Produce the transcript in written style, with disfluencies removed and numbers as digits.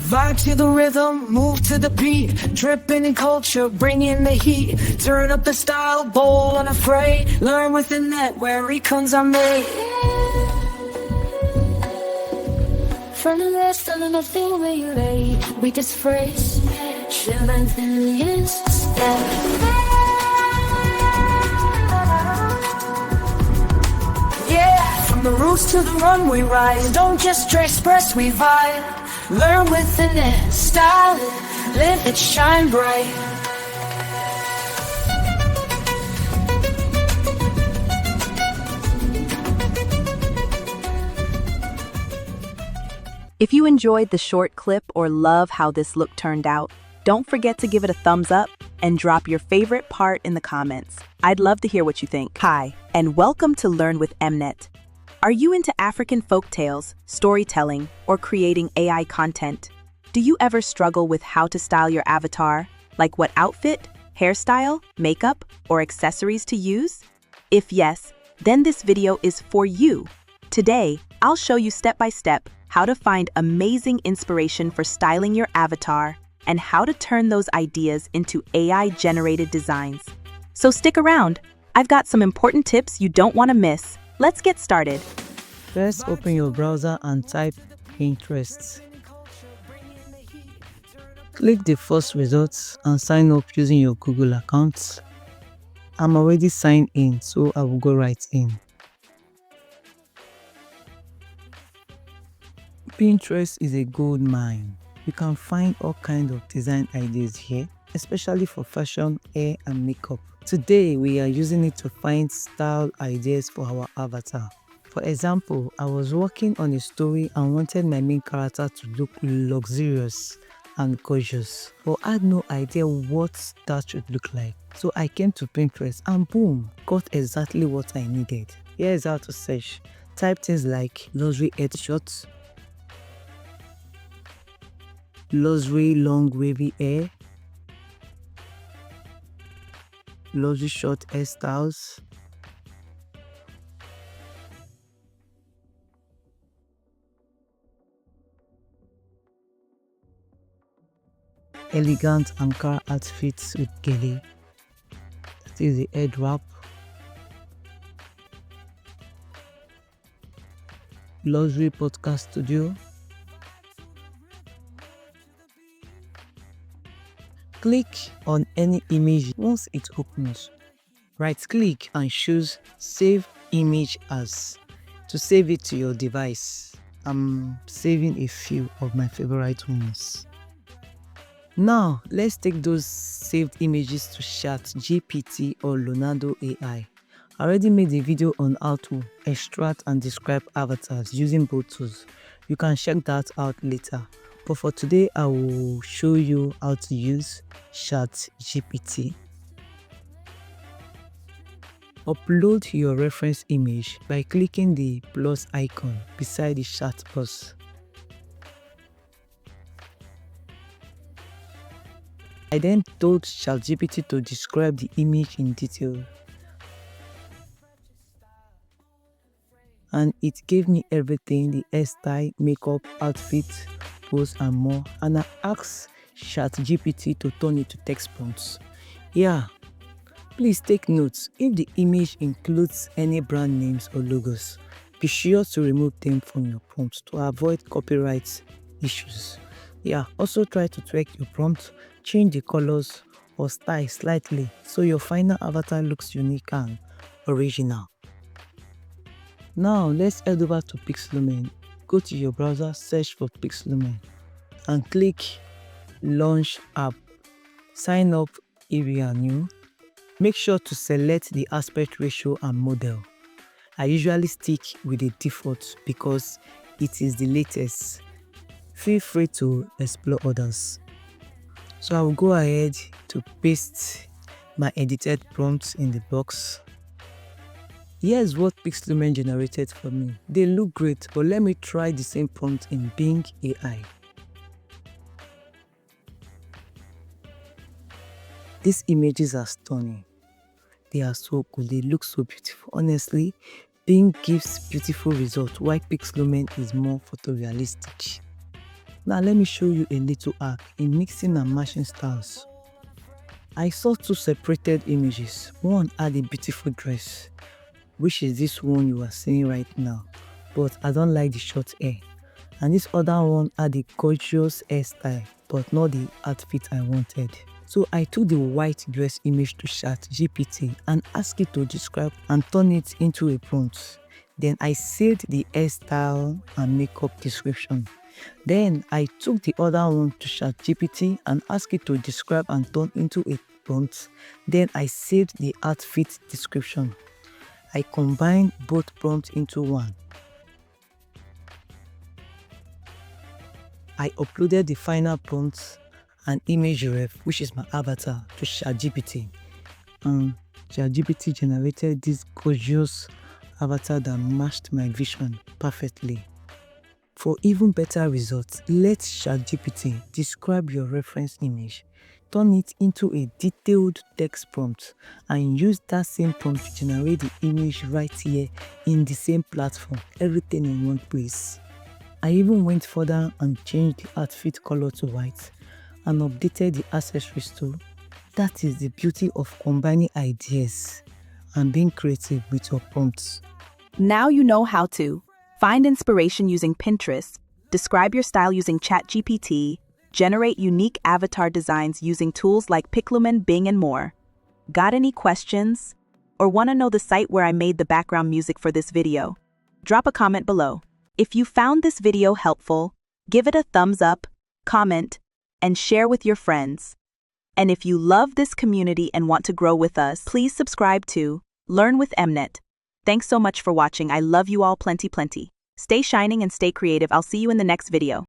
Vibe to the rhythm, move to the beat. Dripping in culture, bringing the heat. Turn up the style, bold, unafraid. Learn with Emnet, where icons are made. From the last of nothing where you lay, we just fresh, chillin' in the instant. Yeah, from the roots to the runway rise. Don't just express, we vibe. Learn with Emnet, style it, live it, shine bright. If you enjoyed the short clip or love how this look turned out, don't forget to give it a thumbs up and drop your favorite part in the comments. I'd love to hear what you think. Hi, and welcome to Learn with Emnet. Are you into African folktales, storytelling, or creating AI content? Do you ever struggle with how to style your avatar, like what outfit, hairstyle, makeup, or accessories to use? If yes, then this video is for you. Today, I'll show you step-by-step how to find amazing inspiration for styling your avatar and how to turn those ideas into AI-generated designs. So stick around. I've got some important tips you don't want to miss. Let's get started. First, open your browser and type Pinterest. Click the first results and sign up using your Google account. I'm already signed in, so I will go right in. Pinterest is a gold mine. You can find all kinds of design ideas here, especially for fashion, hair, and makeup. Today, we are using it to find style ideas for our avatar. For example, I was working on a story and wanted my main character to look luxurious and gorgeous, but I had no idea what that should look like. So I came to Pinterest and boom, got exactly what I needed. Here's how to search. Type things like luxury headshots, luxury long wavy hair, luxury short hairstyles, elegant Ankara outfits with gele, that is the head wrap, luxury podcast studio. Click on any image. Once it opens, right click and choose Save Image As to save it to your device. I'm saving a few of my favorite ones. Now, let's take those saved images to ChatGPT or Leonardo AI. I already made a video on how to extract and describe avatars using both tools. You can check that out later. But for today, I will show you how to use ChatGPT. Upload your reference image by clicking the plus icon beside the chat box. I then told ChatGPT to describe the image in detail. And it gave me everything: the hairstyle, makeup, outfit, pose, and more. And I asked ChatGPT to turn it to text prompts. Yeah, please take notes. If the image includes any brand names or logos, be sure to remove them from your prompts to avoid copyright issues. Yeah, also try to tweak your prompt, change the colors or style slightly so your final avatar looks unique and original. Now let's head over to Pixelmator. Go to your browser, search for Pixelmator and click Launch App. Sign up if you are new. Make sure to select the aspect ratio and model. I usually stick with the default because it is the latest. Feel free to explore others. So I will go ahead to paste my edited prompts in the box. Here's what Pixelmator generated for me. They look great, but let me try the same prompt in Bing AI. These images are stunning. They are so cool. They look so beautiful. Honestly, Bing gives beautiful results while Pixelmator is more photorealistic. Now let me show you a little hack in mixing and matching styles. I saw two separated images. One had a beautiful dress, which is this one you are seeing right now, but I don't like the short hair. And this other one had a gorgeous hairstyle, but not the outfit I wanted. So I took the white dress image to ChatGPT and asked it to describe and turn it into a prompt. Then I saved the hairstyle and makeup description. Then I took the other one to ChatGPT and asked it to describe and turn into a prompt. Then I saved the outfit description. I combined both prompts into one. I uploaded the final prompt and image ref, which is my avatar, to ChatGPT. And ChatGPT generated this gorgeous avatar that matched my vision perfectly. For even better results, let ChatGPT describe your reference image, turn it into a detailed text prompt, and use that same prompt to generate the image right here in the same platform, everything in one place. I even went further and changed the outfit color to white and updated the accessories too. That is the beauty of combining ideas and being creative with your prompts. Now you know how to find inspiration using Pinterest, describe your style using ChatGPT, generate unique avatar designs using tools like Piclumen, Bing, and more. Got any questions? Or want to know the site where I made the background music for this video? Drop a comment below. If you found this video helpful, give it a thumbs up, comment, and share with your friends. And if you love this community and want to grow with us, please subscribe to Learn with Emnet. Thanks so much for watching. I love you all plenty. Stay shining and stay creative. I'll see you in the next video.